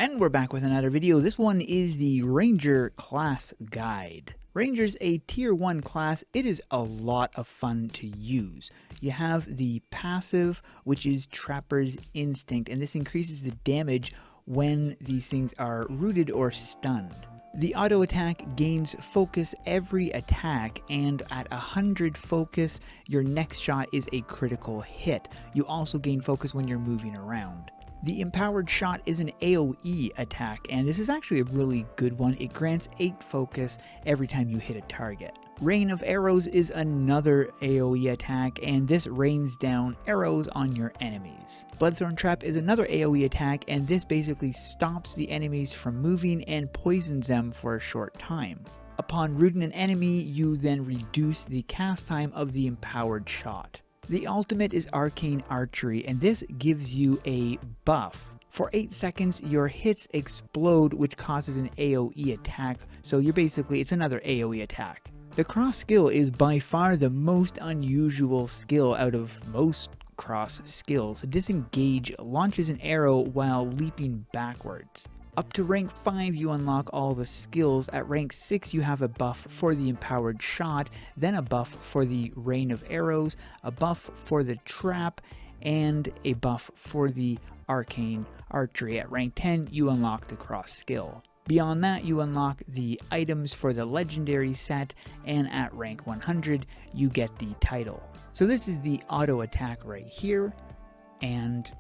And we're back with another video. This one is the Ranger class guide. Ranger's a tier 1 class. It is a lot of fun to use. You have the passive, which is Trapper's Instinct, and this increases the damage when these things are rooted or stunned. The auto attack gains focus every attack, and at 100 focus, your next shot is a critical hit. You also gain focus when you're moving around. The Empowered Shot is an AoE attack, and this is actually a really good one. It grants 8 focus every time you hit a target. Rain of Arrows is another AoE attack, and this rains down arrows on your enemies. Bloodthorn Trap is another AoE attack, and this basically stops the enemies from moving and poisons them for a short time. Upon rooting an enemy, you then reduce the cast time of the Empowered Shot. The ultimate is Arcane Archery, and this gives you a buff. For 8 seconds, your hits explode, which causes an AoE attack, so it's another AoE attack. The cross skill is by far the most unusual skill out of most cross skills. Disengage launches an arrow while leaping backwards. Up to rank 5 you unlock all the skills. At rank 6 you have a buff for the Empowered Shot, then a buff for the Rain of Arrows, a buff for the Trap, and a buff for the Arcane Archery. At rank 10 you unlock the cross skill. Beyond that you unlock the items for the Legendary set, and at rank 100 you get the title. So this is the auto attack right here, and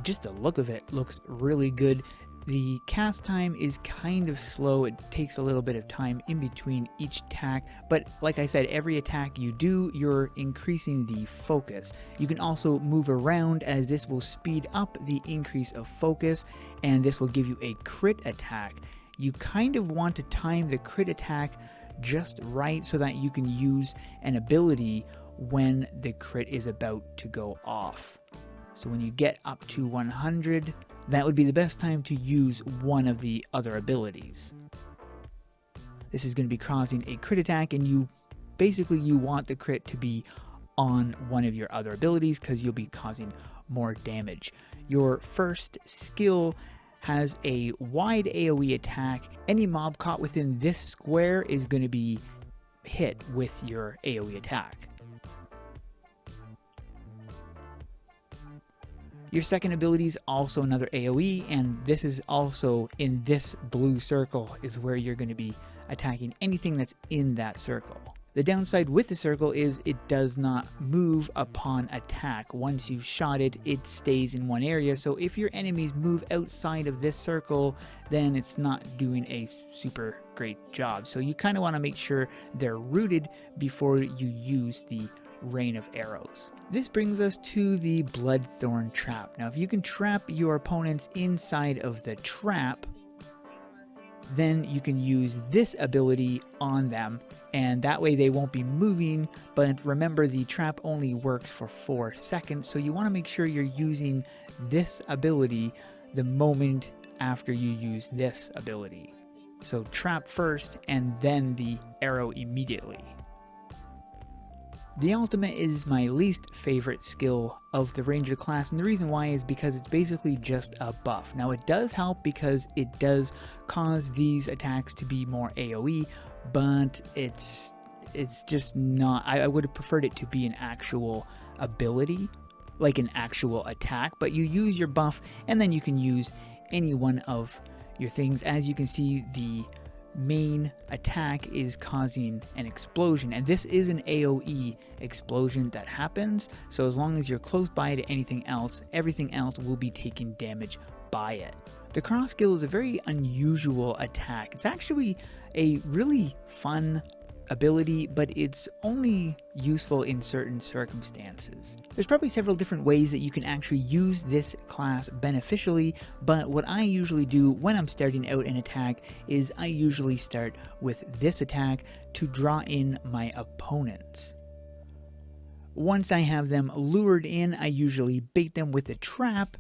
just the look of it looks really good. The cast time is kind of slow. It takes a little bit of time in between each attack, but like I said, every attack you do, you're increasing the focus. You can also move around, as this will speed up the increase of focus, and this will give you a crit attack. You kind of want to time the crit attack just right so that you can use an ability when the crit is about to go off. So when you get up to 100, that would be the best time to use one of the other abilities. This is going to be causing a crit attack, and you want the crit to be on one of your other abilities because you'll be causing more damage. Your first skill has a wide AoE attack. Any mob caught within this square is going to be hit with your AoE attack. Your second ability is also another AoE, and this is also in this blue circle is where you're going to be attacking anything that's in that circle. The downside with the circle is it does not move upon attack. Once you've shot it, it stays in one area, so if your enemies move outside of this circle, then it's not doing a super great job. So you kind of want to make sure they're rooted before you use the Rain of Arrows. This brings us to the Bloodthorn Trap. Now, if you can trap your opponents inside of the trap, then you can use this ability on them, and that way they won't be moving. But remember, the trap only works for 4 seconds, so you want to make sure you're using this ability the moment after you use this ability. So trap first and then the arrow immediately. The ultimate is my least favorite skill of the Ranger class, and the reason why is because it's basically just a buff. Now, it does help because it does cause these attacks to be more AoE, but it's just not. I would have preferred it to be an actual ability, like an actual attack, but you use your buff and then you can use any one of your things. As you can see, the main attack is causing an explosion, and this is an AoE explosion that happens, so as long as you're close by to anything else, everything else will be taking damage by it. The cross skill is a very unusual attack. It's actually a really fun ability, but it's only useful in certain circumstances. There's probably several different ways that you can actually use this class beneficially, but what I usually do when I'm starting out an attack is I usually start with this attack to draw in my opponents. Once I have them lured in, I usually bait them with a trap,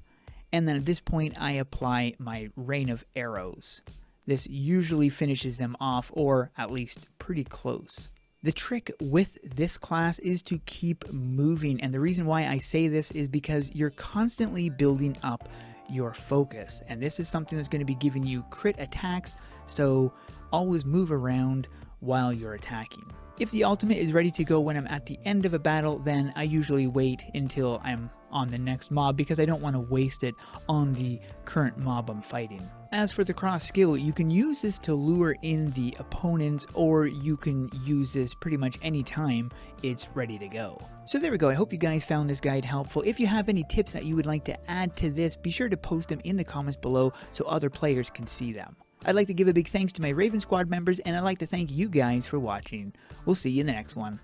and then at this point I apply my Rain of Arrows. This usually finishes them off, or at least pretty close. The trick with this class is to keep moving, and the reason why I say this is because you're constantly building up your focus. And this is something that's going to be giving you crit attacks, so always move around while you're attacking. If the ultimate is ready to go when I'm at the end of a battle, then I usually wait until I'm on the next mob because I don't want to waste it on the current mob I'm fighting. As for the cross skill, you can use this to lure in the opponents, or you can use this pretty much any time it's ready to go. So there we go. I hope you guys found this guide helpful. If you have any tips that you would like to add to this, be sure to post them in the comments below so other players can see them. I'd like to give a big thanks to my Raven Squad members, and I'd like to thank you guys for watching. We'll see you in the next one.